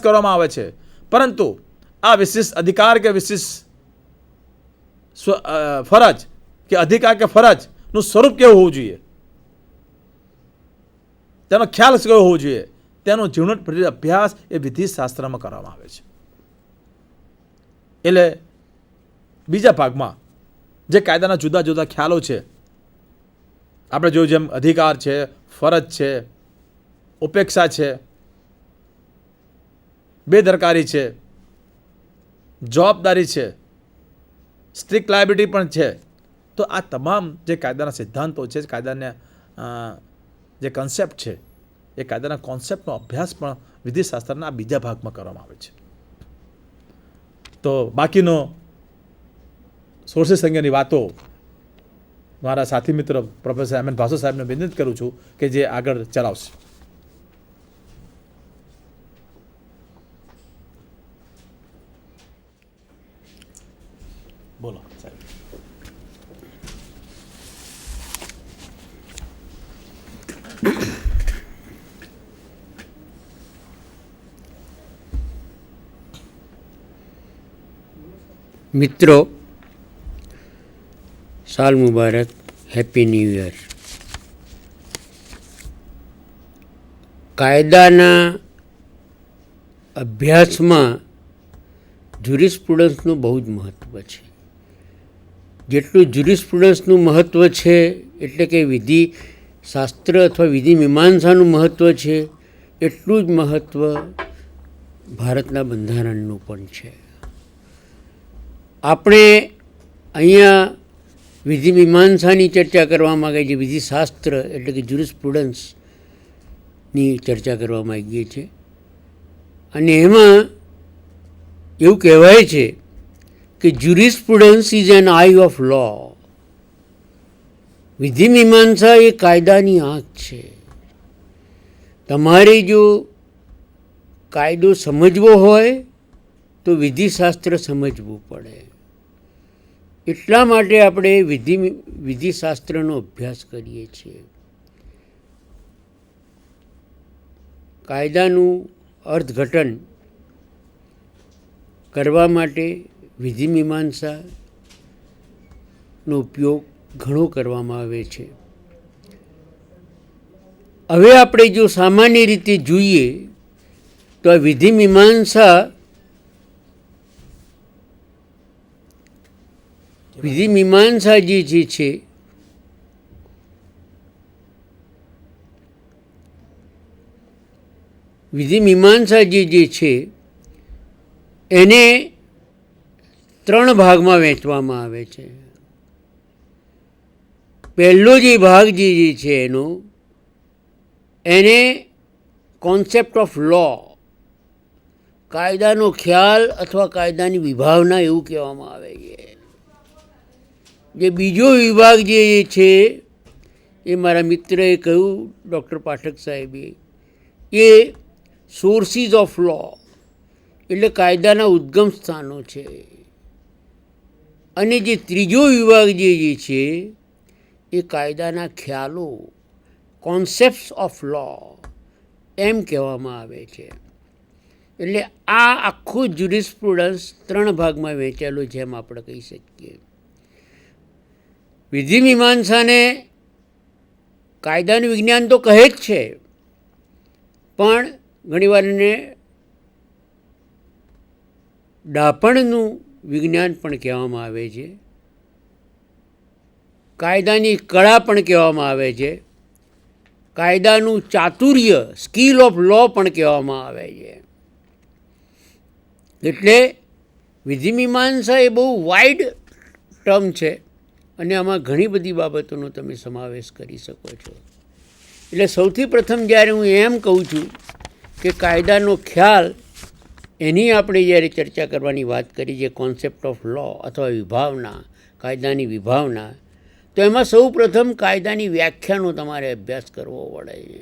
કરવામાં આવે છે, પરંતુ આ વિશિષ્ટ અધિકાર કે વિશિષ્ટ ફરજ કે અધિકાર કે ફરજનું સ્વરૂપ કેવું હોવું જોઈએ, તેનો ખ્યાલ કેવો હોવો જોઈએ, તેનો ઝીણવટભર્યો અભ્યાસ એ વિધિશાસ્ત્રમાં કરવામાં આવે છે. એટલે બીજા ભાગમાં જે કાયદાના જુદા જુદા ખ્યાલો છે, આપણે જોયું જેમ અધિકાર છે, ફરજ છે, ઉપેક્ષા છે, બેદરકારી છે, જવાબદારી છે, સ્ટ્રિક્ટ લાયબિલિટી પણ છે. તો આ તમામ જે કાયદાના સિદ્ધાંતો છે, કાયદાના જે કન્સેપ્ટ છે, એ કાયદાના કોન્સેપ્ટનો અભ્યાસ પણ વિધિશાસ્ત્રના બીજા ભાગમાં કરવામાં આવે છે. તો બાકીનો સોર્સિસ અંગેની વાતો મારા સાથી મિત્ર પ્રોફેસર એમ એન ભાસો સાહેબને વિનંતી કરું છું કે જે આગળ ચલાવશે. બોલો સાહેબ. મિત્રો, સાલ મુબારક, હેપી ન્યૂ યર. કાયદાના અભ્યાસમાં જ્યુરિસ્પ્રુડન્સનું બહુ જ મહત્ત્વ છે. જેટલું જ્યુરિસ્પ્રુડન્સનું મહત્ત્વ છે એટલે કે વિધિ શાસ્ત્ર અથવા વિધિ મીમાંસાનું મહત્ત્વ છે, એટલું જ મહત્ત્વ ભારતના બંધારણનું પણ છે. આપણે અહીંયા વિધિ મીમાંસાની ચર્ચા કરવા માગીએ છીએ, વિધિશાસ્ત્ર એટલે કે જ્યુરિસ્પ્રુડન્સની ચર્ચા કરવા માગીએ છીએ. અને એમાં એવું કહેવાય છે કે જ્યુરિસ્પ્રુડન્સ ઇઝ એન આઈ ઓફ લો. વિધિ મીમાંસા એ કાયદાની આંખ છે. તમારે જો કાયદો સમજવો હોય તો વિધિશાસ્ત્ર સમજવું પડે. એટલા માટે આપણે વિધિશાસ્ત્રનો અભ્યાસ કરીએ છીએ. કાયદાનું અર્થઘટન કરવા માટે વિધિ મીમાંસાનો ઉપયોગ ઘણો કરવામાં આવે છે. હવે આપણે જો સામાન્ય રીતે જોઈએ તો આ વિધિ મીમાંસા જે છે વિધિ મીમાંસા જે છે એને 3 ભાગમાં વહેંચવામાં આવે છે. પહેલો જે ભાગ જે છે એને કોન્સેપ્ટ ઓફ લો, કાયદાનો ખ્યાલ અથવા કાયદાની વિભાવના એવું કહેવામાં આવે છે. જે બીજો વિભાગ જે છે એ મારા મિત્રએ કહ્યું, ડૉક્ટર પાઠક સાહેબે, એ સોર્સિસ ઓફ લો એટલે કાયદાના ઉદ્ગમ સ્થાનો છે. અને જે ત્રીજો વિભાગ જે છે એ કાયદાના ખ્યાલો, કોન્સેપ્ટ્સ ઓફ લો એમ કહેવામાં આવે છે. એટલે આ આખું જ્યુરિસ્પ્રુડન્સ 3 ભાગમાં વહેંચાયેલું છે એમ આપણે કહી શકીએ. વિધિ મીમાંસાને કાયદાનું વિજ્ઞાન તો કહે જ છે, પણ ઘણીવાર એને ડાપણનું વિજ્ઞાન પણ કહેવામાં આવે છે, કાયદાની કળા પણ કહેવામાં આવે છે, કાયદાનું ચાતુર્ય, સ્કિલ ઓફ લો પણ કહેવામાં આવે છે. એટલે વિધિ મીમાંસા એ બહુ વાઇડ ટર્મ છે અને આમાં ઘણી બધી બાબતોનો તમે સમાવેશ કરી શકો છો. એટલે સૌથી પ્રથમ જ્યારે હું એમ કહું છું કે કાયદાનો ખ્યાલ, એની આપણે જ્યારે ચર્ચા કરવાની વાત કરી છે, કોન્સેપ્ટ ઓફ લો અથવા વિભાવના, કાયદાની વિભાવના, તો એમાં સૌ પ્રથમ કાયદાની વ્યાખ્યાનો તમારે અભ્યાસ કરવો પડે છે.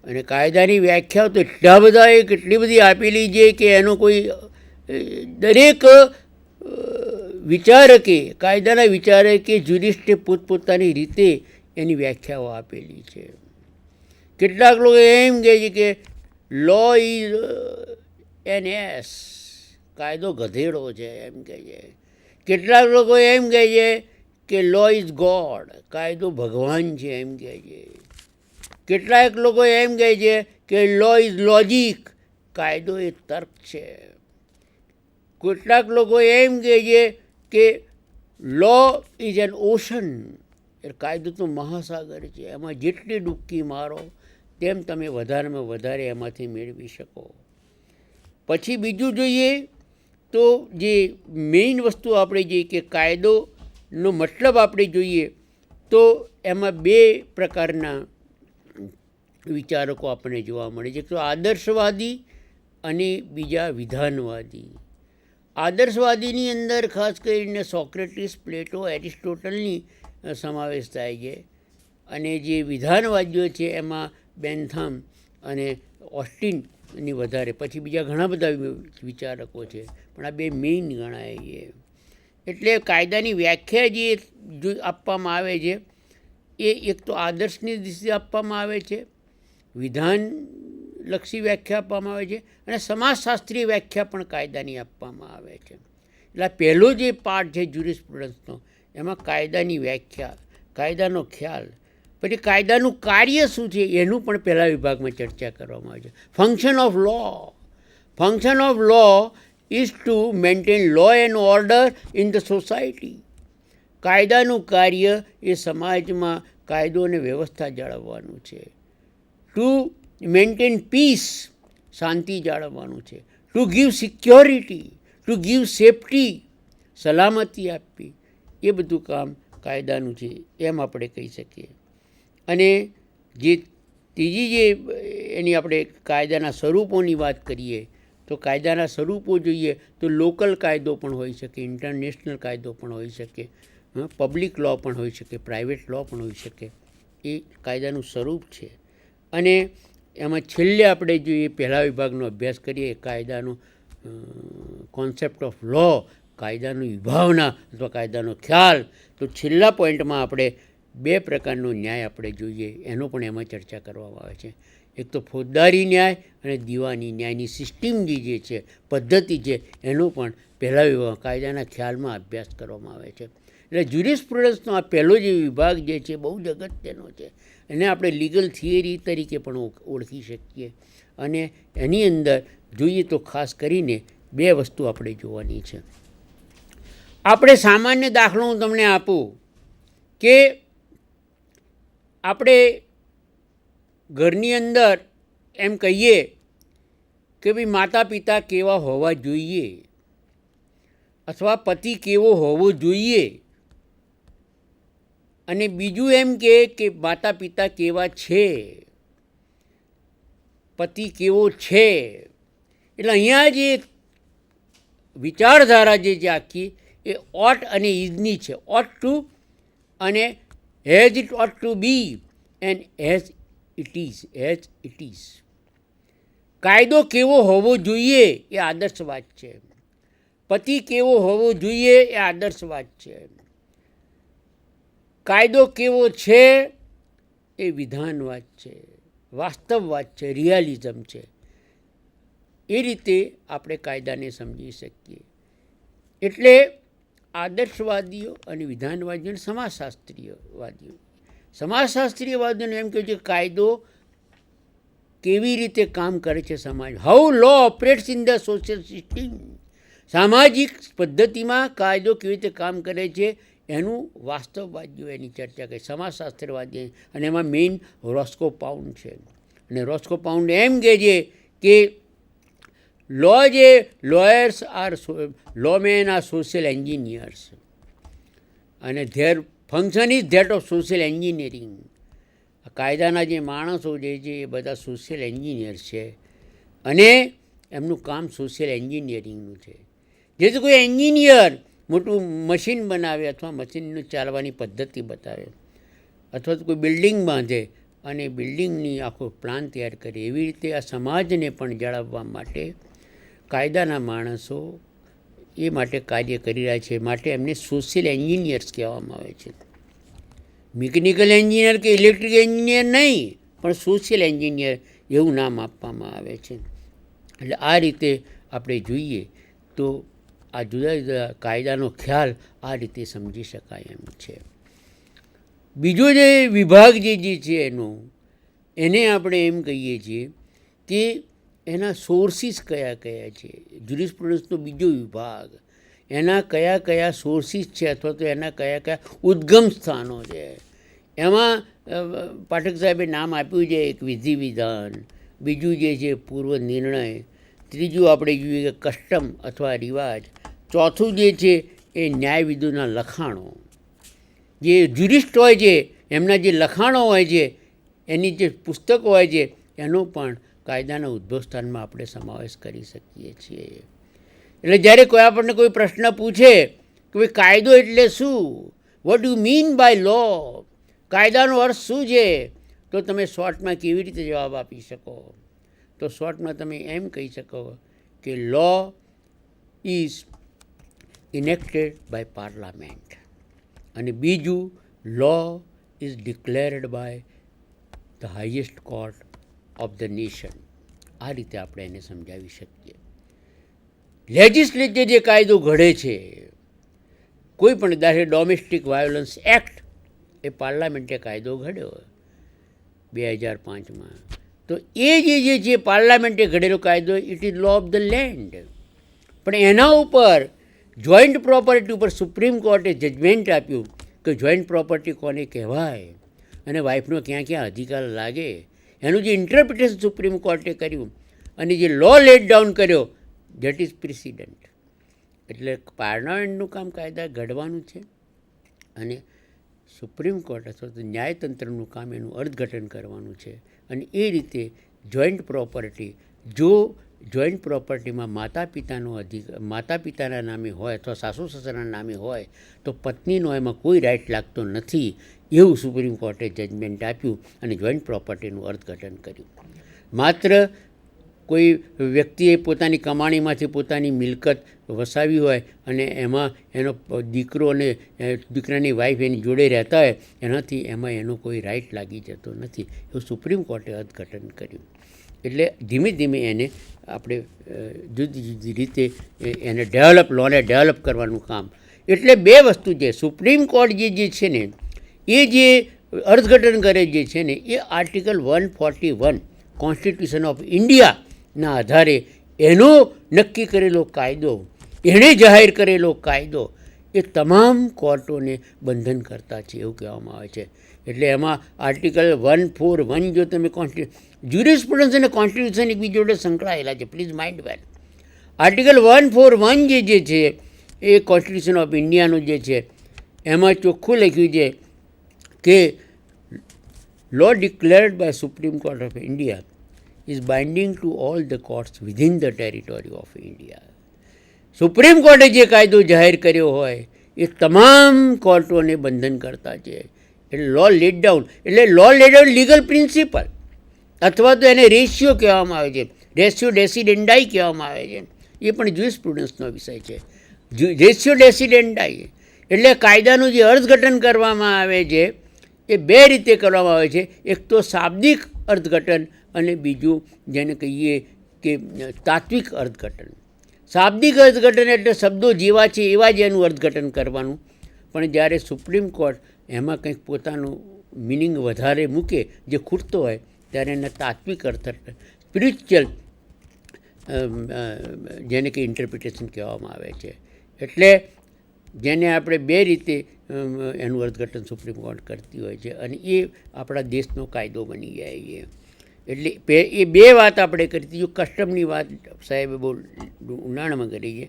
અને કાયદાની વ્યાખ્યાઓ તો એટલા બધા કેટલી બધી આપેલી છે કે એનો કોઈ દરેક વિચારકે, કાયદાના વિચારકે, જ્યુરિસ્ટે પોતપોતાની રીતે એની વ્યાખ્યાઓ આપેલી છે. કેટલાક લોકો એમ કહે છે કે લો ઇઝ LAWS, કાયદો ગધેડો છે એમ કહે છે. કેટલાક લોકો એમ કહે છે કે લો ઇઝ ગોડ, કાયદો ભગવાન છે એમ કહે છે. કેટલાક લોકો એમ કહે છે કે લો ઇઝ લોજિક, કાયદો એ તર્ક છે. કેટલાક લોકો એમ કહે છે કે લો ઇઝ એન ઓશન, કાયદો તો મહાસાગર છે, એમાં જેટલી ડૂબકી મારો તેમ તમે વધારેમાં વધારે એમાંથી મેળવી શકો. પછી બીજું જોઈએ તો જે મેઇન વસ્તુ આપણે જોઈએ કે કાયદોનો મતલબ આપણે જોઈએ તો એમાં બે પ્રકારના વિચારકો આપણને જોવા મળે છે. તો આદર્શવાદી અને બીજા વિધાનવાદી. આદર્શવાદીની અંદર ખાસ કરીને સોક્રેટિસ, પ્લેટો, એરિસ્ટોટલની સમાવેશ થાય છે. અને જે વિધાનવાદીઓ છે એમાં બેન્થમ અને ઓસ્ટિનની વધારે, પછી બીજા ઘણા બધા વિચારકો છે, પણ આ બે મેઇન ગણાય છે. એટલે કાયદાની વ્યાખ્યા જે આપવામાં આવે છે એ એક તો આદર્શની દિશા આપવામાં આવે છે, વિધાનલક્ષી વ્યાખ્યા આપવામાં આવે છે, અને સમાજશાસ્ત્રીય વ્યાખ્યા પણ કાયદાની આપવામાં આવે છે. એટલે પહેલો જે પાર્ટ છે જ્યુરિસ્પ્રુડન્સનો, એમાં કાયદાની વ્યાખ્યા, કાયદાનો ખ્યાલ, પછી કાયદાનું કાર્ય શું છે એનું પણ પહેલા વિભાગમાં ચર્ચા કરવામાં આવે છે. Function of law. Function of law is to maintain law and order in the society. કાયદાનું કાર્ય એ સમાજમાં કાયદો અને વ્યવસ્થા જાળવવાનું છે. ટુ મેન્ટેન પીસ, શાંતિ જાળવવાનું છે. To give security, to give safety, સલામતી આપવી, એ બધું કામ કાયદાનું છે એમ આપણે કહી શકીએ. અને જે ત્રીજી જે એની આપણે કાયદાના સ્વરૂપોની વાત કરીએ તો કાયદાના સ્વરૂપો જોઈએ તો લોકલ કાયદો પણ હોઈ શકે, ઇન્ટરનેશનલ કાયદો પણ હોઈ શકે, પબ્લિક લો પણ હોઈ શકે, પ્રાઇવેટ લો પણ હોઈ શકે. એ કાયદાનું સ્વરૂપ છે. અને એમાં છેલ્લે આપણે જોઈએ પહેલા વિભાગનો અભ્યાસ કરીએ કાયદાનો કોન્સેપ્ટ ઓફ લો, કાયદાની વિભાવના અથવા કાયદાનો ખ્યાલ, તો છેલ્લા પોઈન્ટમાં આપણે બે પ્રકારનો ન્યાય આપણે જોઈએ, એનો પણ એમાં ચર્ચા કરવામાં આવે છે. એક તો ફોજદારી ન્યાય અને દીવાની ન્યાયની સિસ્ટમ જે છે, પદ્ધતિ છે, એનો પણ પહેલા વિભાગ કાયદાના ખ્યાલમાં અભ્યાસ કરવામાં આવે છે. એટલે જ્યુરિસ્પ્રુડન્સનો આ પહેલો જે વિભાગ જે છે બહુ જ અગત્યનો છે. એને આપણે લીગલ થિયરી તરીકે પણ ઓળખી શકીએ. અને એની અંદર જોઈએ તો ખાસ કરીને બે વસ્તુ આપણે જોવાની છે. આપણે સામાન્ય દાખલો હું તમને આપું કે આપણે ઘરની અંદર એમ કહીએ કે ભાઈ માતા પિતા કેવા હોવા જોઈએ અથવા પતિ કેવો હોવો જોઈએ, અને બીજું એમ કે માતા પિતા કેવા છે, પતિ કેવો છે. એટલે અહીંયા જે વિચારધારા જે આખી એ ઓટ અને ઇઝની છે. ઓટ ટુ અને has it ought to be and has it is. કાયદો કેવો હોવો જોઈએ એ આદર્શવાદ છે, પતિ કેવો હોવો જોઈએ એ આદર્શવાદ છે, કાયદો કેવો છે એ વિધાનવાદ છે, વાસ્તવવાદ છે, રિયાલિઝમ છે. એ રીતે આપણે કાયદાને સમજી શકીએ. એટલે આદર્શવાદીઓ અને વિધાનવાદીઓ અને સમાજશાસ્ત્રીયવાદીઓને એમ કહ્યું છે કાયદો કેવી રીતે કામ કરે છે સમાજ, how law operates in the social system. સામાજિક પદ્ધતિમાં કાયદો કેવી રીતે કામ કરે છે એનું વાસ્તવવાદીઓ એની ચર્ચા કરી, સમાજશાસ્ત્રવાદી. અને એમાં મેઇન રોસ્કો પાઉન્ડ છે. અને રોસ્કો પાઉન્ડ એમ કહે છે કે lawmen are social engineers અને their function is that of social engineering. કાયદાના જે માણસો જે છે એ બધા સોશિયલ એન્જિનિયર છે અને એમનું કામ સોશિયલ એન્જિનિયરિંગનું છે. જેથી કોઈ એન્જિનિયર મોટું મશીન બનાવે અથવા મશીનનું ચાલવાની પદ્ધતિ બતાવે અથવા તો કોઈ બિલ્ડિંગ બાંધે અને બિલ્ડિંગની આખો પ્લાન તૈયાર કરે, એવી રીતે આ સમાજને પણ જાળવવા માટે કાયદાના માણસો એ માટે કાર્ય કરી રહ્યા છે. માટે એમને સોશિયલ એન્જિનિયર્સ કહેવામાં આવે છે. મિકેનિકલ એન્જિનિયર કે ઇલેક્ટ્રિક એન્જિનિયર નહીં, પણ સોશિયલ એન્જિનિયર એવું નામ આપવામાં આવે છે. એટલે આ રીતે આપણે જોઈએ તો આ જુદા જુદા કાયદાનો ખ્યાલ આ રીતે સમજી શકાય એમ છે. બીજો જે વિભાગ જે છે એને આપણે એમ કહીએ છીએ કે એના સોર્સિસ કયા કયા છે. જ્યુરિસ્પ્રુડન્સનો બીજો વિભાગ એના કયા કયા સોર્સિસ છે અથવા તો એના કયા કયા ઉદ્ગમ સ્થાનો છે. એમાં પાઠક સાહેબે નામ આપ્યું છે એક વિધિ વિધાન, બીજું જે છે પૂર્વ નિર્ણય, ત્રીજું આપણે જોઈએ કે કસ્ટમ અથવા રિવાજ, ચોથું જે છે એ ન્યાયવિદોના લખાણો. જે જ્યુરિસ્ટ હોય છે એમના જે લખાણો હોય છે, એની જે પુસ્તકો હોય છે, એનો પણ કાયદાના ઉદ્ભવ સ્થાનમાં આપણે સમાવેશ કરી શકીએ છીએ. એટલે જ્યારે કોઈ આપણને કોઈ પ્રશ્ન પૂછે કે ભાઈ કાયદો એટલે શું, વોટ યુ મીન બાય લો, કાયદાનો અર્થ શું છે, તો તમે શોર્ટમાં કેવી રીતે જવાબ આપી શકો? તો શોર્ટમાં તમે એમ કહી શકો કે law is enacted by parliament, અને બીજું law is declared by the highest court of the nation. આ રીતે આપણે એને સમજાવી શકીએ. લેજિસ્લેચર જે કાયદો ઘડે છે, કોઈ પણ દાખલે ડોમેસ્ટિક વાયોલન્સ એક્ટ એ પાર્લામેન્ટે કાયદો ઘડ્યો 2005માં. તો એ જે છે પાર્લામેન્ટે ઘડેલો કાયદો, it is law of the land. પણ એના ઉપર જોઈન્ટ પ્રોપર્ટી ઉપર સુપ્રીમ કોર્ટે જજમેન્ટ આપ્યું કે જોઈન્ટ પ્રોપર્ટી કોને કહેવાય અને વાઇફનો ક્યાં ક્યાં અધિકાર લાગે, એનું જે ઇન્ટરપ્રિટેશન સુપ્રીમ કોર્ટે કર્યું અને જે લો લેટ ડાઉન કર્યો, ધેટ ઇઝ પ્રિસિડન્ટ. એટલે પાર્લામેન્ટનું કામ કાયદા ઘડવાનું છે અને સુપ્રીમ કોર્ટ અથવા તો ન્યાયતંત્રનું કામ એનું અર્થઘટન કરવાનું છે. અને એ રીતે જોઈન્ટ પ્રોપર્ટી, જો જોઈન્ટ પ્રોપર્ટીમાં માતા પિતાના નામે હોય અથવા સાસુ સસરાના નામે હોય તો પત્નીનો એમાં કોઈ રાઇટ લાગતો નથી, એવું સુપ્રીમ કોર્ટે જજમેન્ટ આપ્યું અને જોઈન્ટ પ્રોપર્ટીનું અર્થઘટન કર્યું. માત્ર કોઈ વ્યક્તિએ પોતાની કમાણીમાંથી પોતાની મિલકત વસાવી હોય અને એમાં એનો દીકરો અને દીકરાની વાઈફ એની જોડે રહેતા હોય, એનાથી એમાં એનો કોઈ રાઇટ લાગી જતો નથી, એવું સુપ્રીમ કોર્ટે અર્થઘટન કર્યું. એટલે ધીમે ધીમે એને આપણે જુદી જુદી રીતે એને લોને ડેવલપ કરવાનું કામ. એટલે બે વસ્તુ છે, સુપ્રીમ કોર્ટ જે છે ને એ જે અર્થઘટન કરે જે છે ને એ આર્ટિકલ 141 કોન્સ્ટિટ્યુશન ઓફ ઇન્ડિયાના આધારે એનો નક્કી કરેલો કાયદો, એણે જાહેર કરેલો કાયદો એ તમામ કોર્ટોને બંધન કરતા છે એવું કહેવામાં આવે છે. એટલે એમાં આર્ટિકલ 141 જો તમે જ્યુરિસ્પ્રુડન્સ અને કોન્સ્ટિટ્યુશન એકબીજા જોડે સંકળાયેલા છે, પ્લીઝ માઇન્ડ વેલ. આર્ટિકલ 141 જે છે એ કોન્સ્ટિટ્યુશન ઓફ ઇન્ડિયાનું જે છે એમાં ચોખ્ખું લખ્યું છે કે law declared by Supreme Court of India is binding to all the courts within the territory of India. Supreme કોર્ટે જે કાયદો જાહેર કર્યો હોય એ તમામ કોર્ટોને બંધન કરતા છે. એટલે લો લેટ ડાઉન, એટલે લો લેટ ડાઉન લીગલ પ્રિન્સિપલ અથવા તો એને રેશિયો કહેવામાં આવે છે, રેશિયો ડેસિડેન્ડાઈ કહેવામાં આવે છે. એ પણ જ્યુરિસ્પ્રુડન્સનો વિષય છે, રેશિયો ડેસિડેન્ડાઈ. એટલે કાયદાનું જે અર્થઘટન કરવામાં આવે છે એ બે રીતે કરવામાં આવે છે. એક તો શાબ્દિક અર્થઘટન અને બીજું જેને કહીએ કે તાત્વિક અર્થઘટન. શાબ્દિક અર્થઘટન એટલે શબ્દો જેવા છે એવા જ એનું અર્થઘટન કરવાનું. પણ જ્યારે સુપ્રીમ કોર્ટ એમાં કંઈક પોતાનું મિનિંગ વધારે મૂકે જે ખૂટતો હોય ત્યારે એને તાત્વિક અર્થઘટન, સ્પિરિચ્યુઅલ જેને કે ઇન્ટરપ્રિટેશન કહેવામાં આવે છે. એટલે જેને આપણે બે રીતે એનું અર્થઘટન સુપ્રીમ કોર્ટ કરતી હોય છે અને એ આપણા દેશનો કાયદો બની જાય છે. એટલે એ બે વાત આપણે કરી. જો કસ્ટમની વાત સાહેબે બહુ ઊંડાણમાં કરી છે,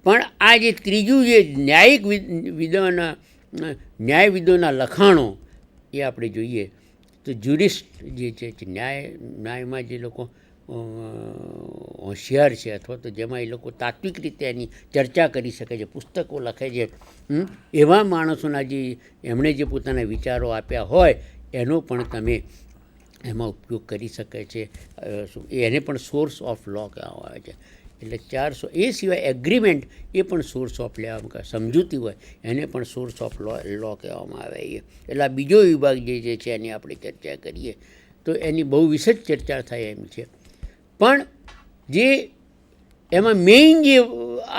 પણ આ જે ત્રીજું જે ન્યાયવિદોના લખાણો એ આપણે જોઈએ તો જ્યુરિસ્ટ જે છે ન્યાયમાં જે લોકો હોશિયાર છે અથવા તો જેમાં એ લોકો તાત્વિક રીતે એની ચર્ચા કરી શકે છે, પુસ્તકો લખે છે, એવા માણસોના જે એમણે જે પોતાના વિચારો આપ્યા હોય એનો પણ તમે એમાં ઉપયોગ કરી શકે છે. એને પણ સોર્સ ઓફ લો કહેવામાં આવે છે. એટલે 400 એ સિવાય એગ્રીમેન્ટ એ પણ સોર્સ ઓફ લેવામાં સમજૂતી હોય એને પણ સોર્સ ઓફ લો કહેવામાં આવે છે. એટલે આ બીજો વિભાગ જે છે એની આપણે ચર્ચા કરીએ તો એની બહુ વિશેષ ચર્ચા થાય એમ છે. પણ જે એમાં મેઇન જે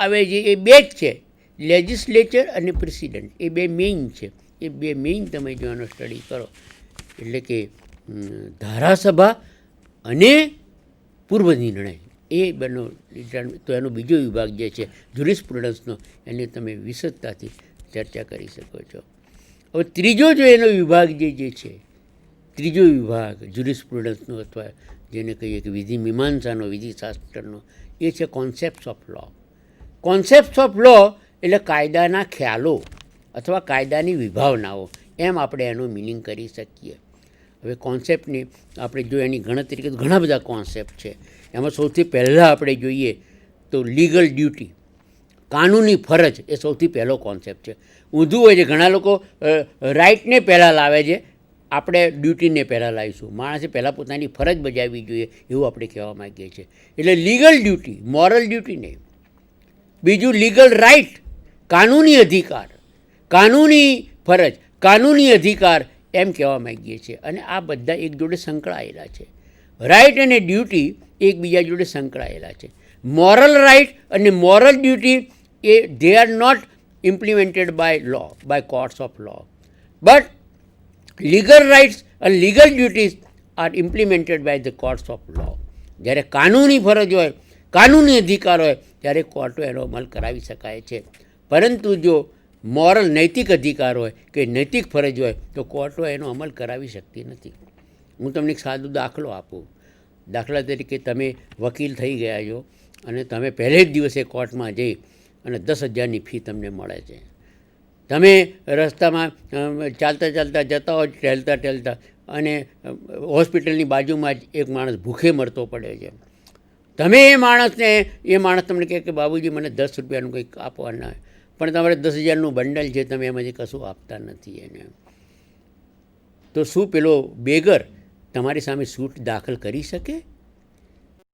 આવે છે એ બે જ છે, લેજિસ્લેચર અને પ્રેસિડન્ટ. એ બે મેઇન છે. એ બે મેઇન તમે જો એનો સ્ટડી કરો એટલે કે ધારાસભા અને પૂર્વ નિર્ણય એ બંને. તો એનો બીજો વિભાગ જે છે જ્યુરિસ્પ્રુડન્સનો, એને તમે વિશદતાથી ચર્ચા કરી શકો છો. હવે ત્રીજો જો એનો વિભાગ જે છે, ત્રીજો વિભાગ જ્યુરિસ્પ્રુડન્સનો અથવા જેને કહીએ કે વિધિ મીમાંસાનો, વિધિશાસ્ત્રનો, એ છે concepts of law. Concepts of law એટલે કાયદાના ખ્યાલો અથવા કાયદાની વિભાવનાઓ, એમ આપણે એનું મિનિંગ કરી શકીએ. હવે કોન્સેપ્ટની આપણે જો એની ગણતરી કરીએ તો ઘણા બધા કોન્સેપ્ટ છે. એમાં સૌથી પહેલાં આપણે જોઈએ તો લીગલ ડ્યુટી, કાનૂની ફરજ, એ સૌથી પહેલો કોન્સેપ્ટ છે. ઊંધું હોય છે, ઘણા લોકો રાઇટને પહેલાં લાવે છે, આપણે ડ્યુટીને પહેલાં લાવીશું. માણસે પહેલાં પોતાની ફરજ બજાવવી જોઈએ એવું આપણે કહેવા માગીએ છીએ. એટલે લીગલ ડ્યુટી, મોરલ ડ્યુટી નહીં. બીજું લીગલ રાઇટ, કાનૂની અધિકાર, કાનૂની ફરજ, કાનૂની અધિકાર, એમ કહેવા માગીએ છીએ. અને આ બધા એક જોડે સંકળાયેલા છે. રાઇટ અને ડ્યુટી એકબીજા જોડે સંકળાયેલા છે. મોરલ રાઇટ અને moral duty A they are not implemented by law, by courts of law, but legal rights and legal duties are implemented by the courts of law. જ્યારે કાનૂની ફરજ હોય, કાનૂની અધિકાર હોય, ત્યારે કોર્ટો એનો અમલ કરાવી શકાય છે. પરંતુ જો મોરલ નૈતિક અધિકાર હોય કે નૈતિક ફરજ હોય તો કોર્ટો એનો અમલ કરાવી શકતી નથી. હું તમને એક સાદો દાખલો આપું. દાખલા તરીકે તમે વકીલ થઈ ગયા છો અને તમે પહેલે જ દિવસે કોર્ટમાં જઈ અને 10,000ની ફી તમને મળે છે. તમે રસ્તામાં ચાલતા ચાલતા જતા હોય, ટહેલતા ટહેલતા, અને હોસ્પિટલની બાજુમાં જ એક માણસ ભૂખે મરતો પડે છે. તમે એ માણસ તમને કહે કે બાબુજી મને 10 રૂપિયાનું કંઈક આપવાના, પણ તમારે 10,000નું બંડલ છે, તમે એમાંથી કશું આપતા નથી એને. તો શું પેલો બેગર તમારી સામે સૂટ દાખલ કરી શકે?